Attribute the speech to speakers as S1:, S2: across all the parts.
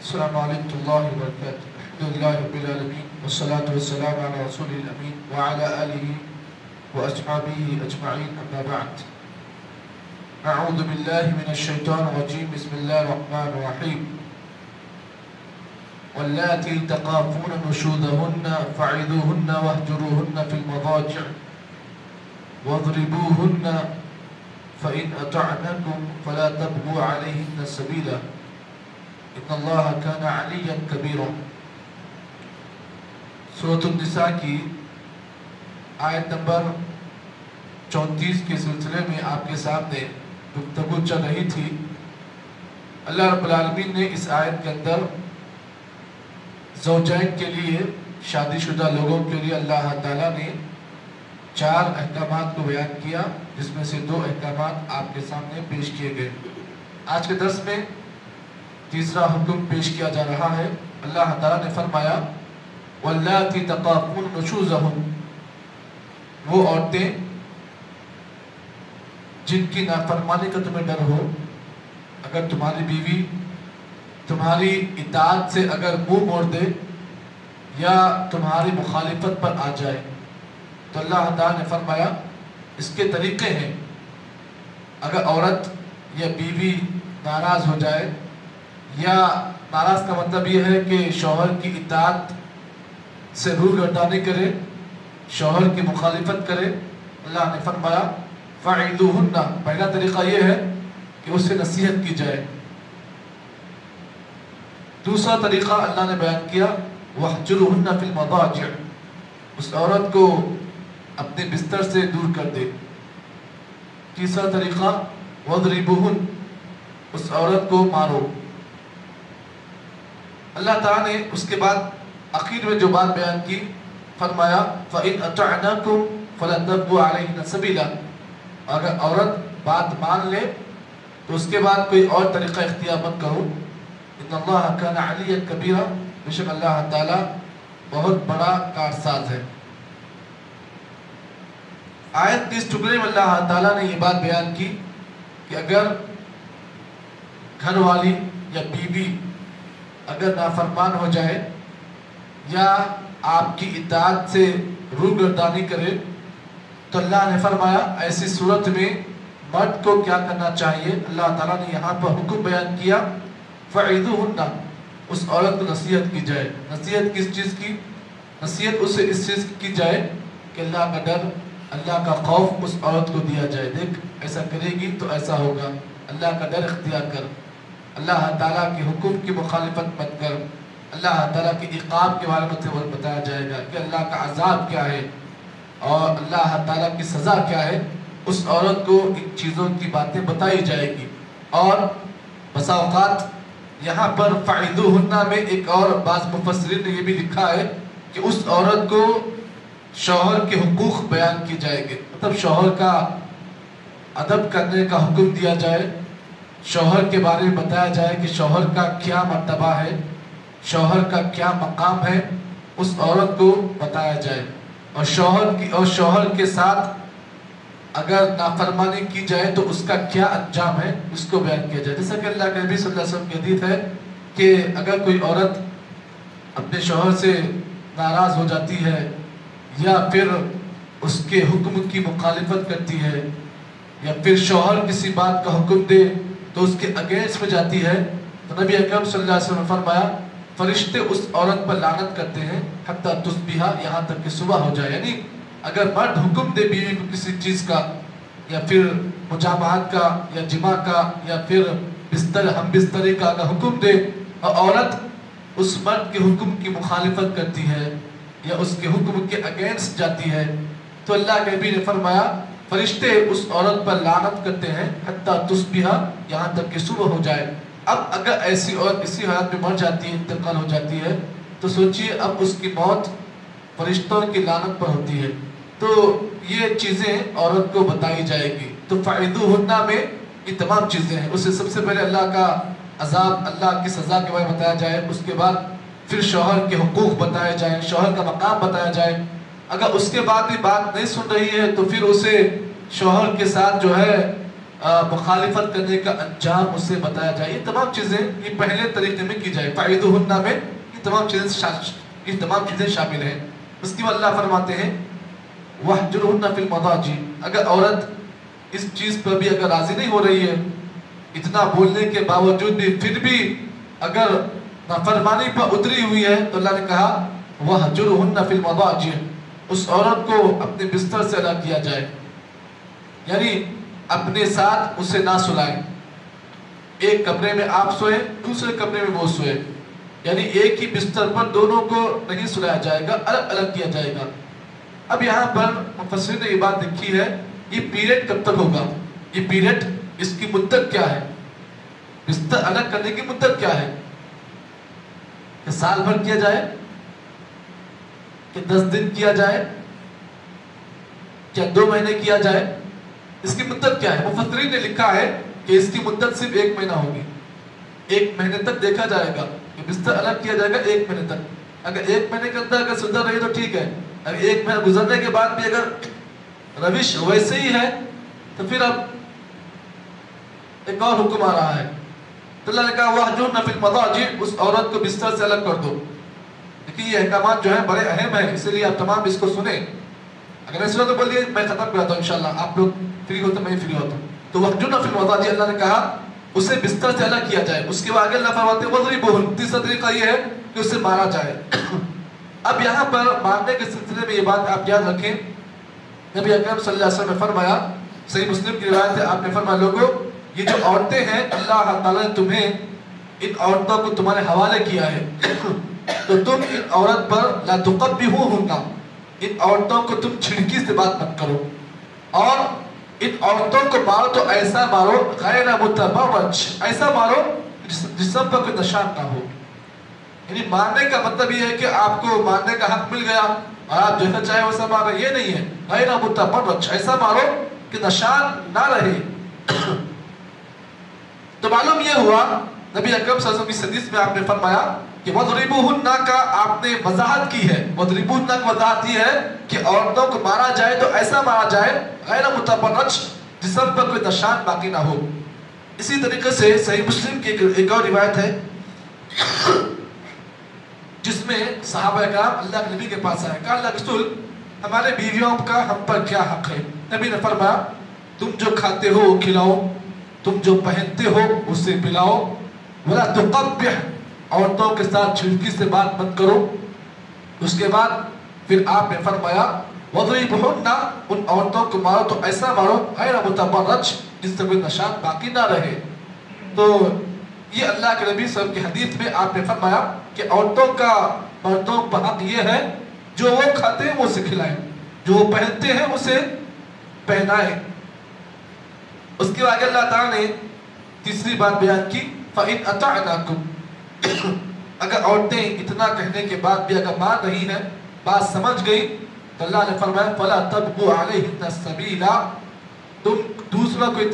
S1: السلام علیکم اللہ وبرکاتہ. الحمدللہ رب العالمین والصلاة والسلام علی رسول الامین وعلی آلہ واصحابہ اجمعین. اما بعد. اعوذ باللہ من الشیطان الرجیم. بسم اللہ الرحمن الرحیم. واللاتی تخافون نشوزہن فعظوہن واہجروہن فی المضاجع واضربوہن فإن أطعنكم فلا تبغوا عليهن سبيلا ان اللہ کان علیا کبیرا. سورۃ النساء کی آیت نمبر 34 کے سلسلے میں آپ کے سامنے گفتگو چل رہی تھی. اللہ رب العالمین نے اس آیت کے اندر زوجین کے لیے، شادی شدہ لوگوں کے لیے اللہ تعالیٰ نے 4 احکامات کو بیان کیا، جس میں سے 2 احکامات آپ کے سامنے پیش کیے گئے. آج کے درس میں تیسرا حکم پیش کیا جا رہا ہے. اللہ تعالیٰ نے فرمایا وَاللَّاتِي تَخَافُونَ نُشُوزَهُنَّ، وہ عورتیں جن کی نافرمانی کا تمہیں ڈر ہو. اگر تمہاری بیوی تمہاری اطاعت سے اگر منہ موڑ دے یا تمہاری مخالفت پر آ جائے تو اللہ تعالیٰ نے فرمایا اس کے طریقے ہیں. اگر عورت یا بیوی ناراض ہو جائے، یا ناراض کا مطلب یہ ہے کہ شوہر کی اطاعت سے روگردانی کرے، شوہر کی مخالفت کرے، اللہ نے فرمایا فَعِذُوهُنَّ، پہلا طریقہ یہ ہے کہ اس سے نصیحت کی جائے. دوسرا طریقہ اللہ نے بیان کیا وَاحْجُرُوهُنَّ فِي الْمَضَاجِعِ، اس عورت کو اپنے بستر سے دور کر دے. تیسرا طریقہ وَاضْرِبُوهُنَّ، اس عورت کو مارو. اللہ تعالیٰ نے اس کے بعد آخر میں جو بات بیان کی فرمایا فَإِنْ أَطَعْنَاكُمْ فَلَا تَبْغُوا عَلَيْهِنَّ سَبِيلًا، اگر عورت بات مان لے تو اس کے بعد کوئی اور طریقہ اختیار مت کرو. ان اللہ کان علیا کبیرا، بے شک اللہ تعالیٰ بہت بڑا کارساز ہے. آیت کے اس ٹکڑے میں اللہ تعالیٰ نے یہ بات بیان کی کہ اگر گھر والی یا بیوی اگر نافرمان ہو جائے یا آپ کی اطاعت سے روگردانی کرے تو اللہ نے فرمایا ایسی صورت میں مرد کو کیا کرنا چاہیے. اللہ تعالیٰ نے یہاں پر حکم بیان کیا فَعِذُوهُنَّ، اس عورت کو نصیحت کی جائے. نصیحت کس چیز کی؟ نصیحت اسے اس چیز کی جائے کہ اللہ کا ڈر، اللہ کا خوف اس عورت کو دیا جائے. دیکھ ایسا کرے گی تو ایسا ہوگا، اللہ کا ڈر اختیار کر، اللہ تعالیٰ کے حکم کی مخالفت مت کر. اللہ تعالیٰ کے عقاب کے بارے میں بتایا جائے گا کہ اللہ کا عذاب کیا ہے اور اللہ تعالیٰ کی سزا کیا ہے. اس عورت کو ان چیزوں کی باتیں بتائی جائے گی. اور بسا اوقات یہاں پر فَعِذُوهُنَّ میں ایک اور بعض مفسرین نے یہ بھی لکھا ہے کہ اس عورت کو شوہر کے حقوق بیان کی جائے گے، مطلب شوہر کا ادب کرنے کا حکم دیا جائے، شوہر کے بارے میں بتایا جائے کہ شوہر کا کیا مرتبہ ہے، شوہر کا کیا مقام ہے، اس عورت کو بتایا جائے. اور شوہر کے ساتھ اگر نافرمانی کی جائے تو اس کا کیا انجام ہے اس کو بیان کیا جائے. جیسا کہ اللہ کے نبی صلی اللہ علیہ وسلم کی حدیث ہے کہ اگر کوئی عورت اپنے شوہر سے ناراض ہو جاتی ہے یا پھر اس کے حکم کی مخالفت کرتی ہے یا پھر شوہر کسی بات کا حکم دے تو اس کے اگینسٹ میں جاتی ہے تو نبی اکرم صلی اللہ علیہ وسلم نے فرمایا فرشتے اس عورت پر لعنت کرتے ہیں حتی تصبح، یہاں تک کہ صبح ہو جائے. یعنی اگر مرد حکم دے بیوی کو کسی چیز کا یا پھر مجامعات کا یا جماع کا یا پھر ہم بستری کا اگر حکم دے اور عورت اس مرد کے حکم کی مخالفت کرتی ہے یا اس کے حکم کے اگینسٹ جاتی ہے تو اللہ کے نبی نے فرمایا فرشتے اس عورت پر لعنت کرتے ہیں حتی تصبح، یہاں تک کہ صبح ہو جائے. اب اگر ایسی عورت اسی حالت میں مر جاتی ہے، انتقال ہو جاتی ہے تو سوچئے اب اس کی موت فرشتوں کی لعنت پر ہوتی ہے. تو یہ چیزیں عورت کو بتائی جائے گی. تو فَعِذُوهُنَّ میں یہ تمام چیزیں ہیں. اس سے سب سے پہلے اللہ کا عذاب، اللہ کی سزا کے بارے میں بتایا جائے، اس کے بعد پھر شوہر کے حقوق بتائے جائیں، شوہر کا مقام بتایا جائے. اگر اس کے بعد بھی بات نہیں سن رہی ہے تو پھر اسے شوہر کے ساتھ جو ہے مخالفت کرنے کا انجام اسے بتایا جائے. یہ تمام چیزیں یہ پہلے طریقے میں کی جائے. فَعِدُهُنَّ میں یہ تمام چیزیں شامل ہیں. اس کے بعد اللہ فرماتے ہیں وَاحْجُرْهُنَّ فِي الْمَضَاجِعِ. اگر عورت اس چیز پر بھی اگر راضی نہیں ہو رہی ہے، اتنا بولنے کے باوجود بھی پھر بھی اگر نافرمانی پر اتری ہوئی ہے، تو اللہ نے کہا وَاحْجُرْهُنَّ فِي الْمَضَاجِعِ. اس عورت کو اپنے بستر سے الگ کیا جائے، یعنی اپنے ساتھ اسے نہ سلائیں. ایک کمرے میں آپ سوئے، دوسرے کمرے میں وہ سوئے، یعنی ایک ہی بستر پر دونوں کو نہیں سلایا جائے گا، الگ الگ کیا جائے گا. اب یہاں پر مفسرین نے یہ بات لکھی ہے، یہ پیریڈ کب تک ہوگا؟ یہ پیریڈ اس کی مدت کیا ہے؟ بستر الگ کرنے کی مدت کیا ہے؟ کہ سال بھر کیا جائے، کہ 10 دن کیا جائے، کیا 2 مہینے کیا جائے؟ اس کی مدت کیا ہے؟ مفسرین نے لکھا ہے کہ اس کی مدت صرف 1 مہینہ ہوگی. 1 مہینے تک دیکھا جائے گا کہ بستر الگ کیا جائے گا 1 مہینے تک. اگر 1 مہینے کے اندر اگر سدھر رہی تو ٹھیک ہے، اگر 1 مہینہ گزرنے کے بعد بھی اگر روش ویسے ہی ہے تو پھر اب ایک اور حکم آ رہا ہے. تو اللہ نے کہا وَاحْجُرْهُنَّ فِي الْمَضَاجِعِ. اس عورت کو بستر سے الگ کر دو. لیکن یہ احکامات جو ہیں بڑے اہم ہیں، اس لیے آپ تمام اس کو سنیں. اگر میں سنا تو بولیے میں ختم کراتا ہوں انشاءاللہ. آپ لوگ فری ہوتے میں فری ہوتا ہوں. تو وَاحْجُرْهُنَّ فِي الْمَضَاجِعِ اللہ نے کہا اسے بستر سے الگ کیا جائے. اس کے بعد اللہ فرماتے ہیں وَاضْرِبُوهُنَّ. تیسرا طریقہ یہ ہے کہ اسے مارا جائے. اب یہاں پر مارنے کے سلسلے میں یہ بات آپ یاد رکھیں، نبی اکرم صلی اللہ علیہ وسلم نے فرمایا، صحیح مسلم کی روایت ہے، آپ نے فرمایا لوگوں یہ جو عورتیں ہیں اللہ تعالیٰ نے تمہیں ان عورتوں کو تمہارے حوالے کیا ہے، تو تم ان عورت پر لا تقبحوهن. ان عورتوں کو تم چھڑکی سے بات مت کرو، اور ان عورتوں کو مارو تو ایسا مارو غیر متبرج، ایسا مارو جسم پر کوئی نشان نہ ہو. یعنی مارنے کا مطلب یہ ہے کہ آپ کو مارنے کا حق مل گیا اور آپ جیسا چاہے ویسا مارو، یہ نہیں ہے. غیر متبرج، ایسا مارو کہ نشان نہ رہے. تو معلوم یہ ہوا نبی اکرم صلی اللہ علیہ وسلم کی حدیث میں آپ نے فرمایا کہ وَاضْرِبُوهُنَّ کا آپ نے وضاحت کی ہے. وَاضْرِبُوهُنَّ کا وضاحت یہ ہے کہ عورتوں کو مارا جائے تو ایسا مارا جائے غیر متبرج، جسم پر کوئی نشان باقی نہ ہو. اسی طریقے سے صحیح مسلم کی ایک اور روایت ہے جس میں صحابہ کرام اللہ کے نبی کے پاس آئے، کہا اللہ رسول ہمارے بیویوں کا ہم پر کیا حق ہے؟ نبی نے فرمایا تم جو کھاتے ہو وہ کھلاؤ، تم جو پہنتے ہو اسے پلاؤ، ولا تقبح، عورتوں کے ساتھ چھڑکی سے بات مت کرو. اس کے بعد پھر آپ نے فرمایا وَاضْرِبُوهُنَّ، ان عورتوں کو مارو تو ایسا مارو غیر متبرج، جس سے کوئی نشان باقی نہ رہے. تو یہ اللہ کے نبی صلی اللہ علیہ وسلم کی حدیث میں آپ نے فرمایا کہ عورتوں کا مردوں پر حق یہ ہے جو وہ کھاتے ہیں وہ اسے کھلائیں، جو وہ پہنتے ہیں اسے پہنائیں. اس کے بعد اللہ تعالیٰ نے تیسری بات بیان کی فَإِنْ أَطَعْنَاكُمْ. اگر عورتیں اتنا کہنے کے بعد بھی اگر مان رہی ہیں، بات سمجھ گئی، تو اللہ نے فرمایا فَلَا تَبْغُوا عَلَيْهِنَّ السَّبِيلَ. تم دوسرا کوئی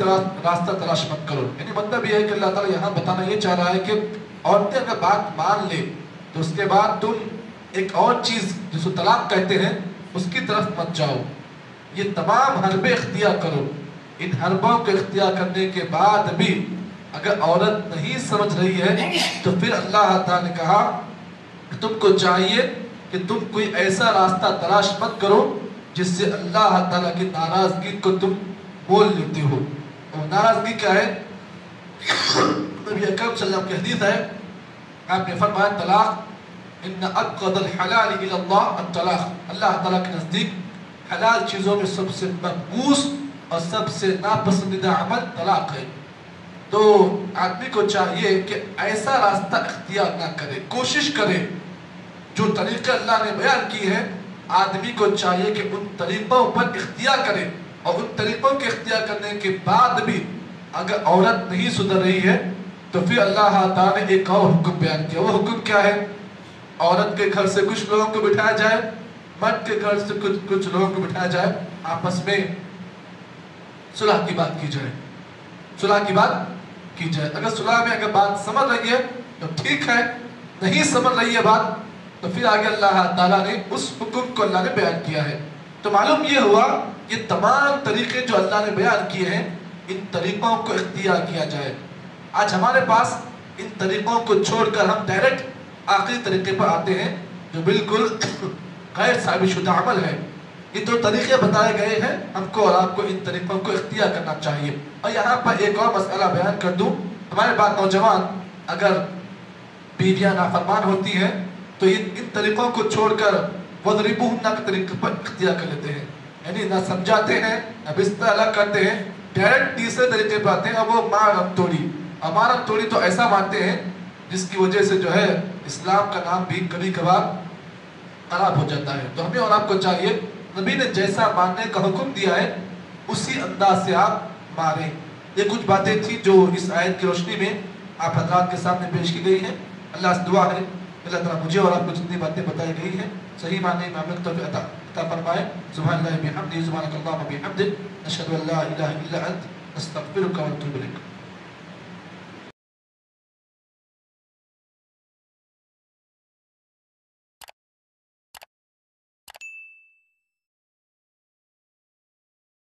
S1: راستہ تلاش مت کرو. یعنی مطلب یہ ہے کہ اللہ تعالیٰ یہاں بتانا یہ چاہ رہا ہے کہ عورتیں اگر بات مان لے تو اس کے بعد تم ایک اور چیز جس کو طلاق کہتے ہیں اس کی طرف مت جاؤ. یہ تمام حربے اختیار کرو. ان حربوں کو اختیار کرنے کے بعد بھی اگر عورت نہیں سمجھ رہی ہے تو پھر اللہ تعالیٰ نے کہا کہ تم کو چاہیے کہ تم کوئی ایسا راستہ تلاش مت کرو جس سے اللہ تعالیٰ کی ناراضگی کو تم بول لیتے ہو. اور ناراضگی کیا ہے؟ نبی اکرم صلی اللہ علیہ وسلم کی حدیث ہے، آپ نے فرمایا طلاق ان ابغض الحلال الی اللہ الطلاق. اللہ تعالیٰ کے نزدیک حلال چیزوں میں سب سے مقبوس اور سب سے ناپسندیدہ عمل طلاق ہے. تو آدمی کو چاہیے کہ ایسا راستہ اختیار نہ کرے، کوشش کرے جو طریقے اللہ نے بیان کی ہے، آدمی کو چاہیے کہ ان طریقوں پر اختیار کرے. اور ان طریقوں کے اختیار کرنے کے بعد بھی اگر عورت نہیں سدھر رہی ہے تو پھر اللہ تعالیٰ نے ایک اور حکم بیان کیا. وہ حکم کیا ہے؟ عورت کے گھر سے کچھ لوگوں کو بٹھایا جائے، مرد کے گھر سے کچھ لوگوں کو بٹھایا جائے، آپس میں صلح کی بات کی جائے. صلح کی بات کی جائے. اگر صلح میں اگر بات سمجھ رہی ہے تو ٹھیک ہے، نہیں سمجھ رہی ہے بات تو پھر آگے اللہ تعالیٰ نے اس حکم کو اللہ نے بیان کیا ہے. تو معلوم یہ ہوا یہ تمام طریقے جو اللہ نے بیان کیے ہیں ان طریقوں کو اختیار کیا جائے۔ آج ہمارے پاس ان طریقوں کو چھوڑ کر ہم ڈائریکٹ آخری طریقے پر آتے ہیں جو بالکل غیر ثابت شدہ عمل ہے۔ یہ دو طریقے بتائے گئے ہیں، ہم کو اور آپ کو ان طریقوں کو اختیار کرنا چاہیے۔ اور یہاں پر ایک اور مسئلہ بیان کر دوں، ہمارے بعض نوجوان اگر بیویاں نافرمان ہوتی ہیں تو ان طریقوں کو چھوڑ کر وَضْرِبُوهُنَّ کے طریقے پر اختیار کر لیتے ہیں، یعنی نہ سمجھاتے ہیں نہ بستر الگ کرتے ہیں، ڈائریکٹ تیسرے طریقے پر آتے ہیں اور وہ مارم توڑی۔ اور مارم توڑی تو ایسا مانتے ہیں جس کی وجہ سے جو ہے اسلام کا نام بھی کبھی کبھار خراب ہو جاتا ہے۔ تو ہمیں اور آپ کو چاہیے نبی نے جیسا ماننے کا حکم دیا ہے اسی انداز سے آپ ماریں۔ یہ کچھ باتیں تھیں جو اس آیت کی روشنی میں آپ حضرات کے سامنے پیش کی گئی ہیں۔ اللہ سے دعا ہے اللہ تعالیٰ مجھے اور آپ کو جتنی باتیں بتائی گئی ہیں صحیح معنی میں عمل توفیق عطا فرمائے۔ سبحان اللہ بحمدہ، سبحانک اللہم وبحمدک، نشہد ان لا الہ الا انت، نستغفرک ونتوب الیک۔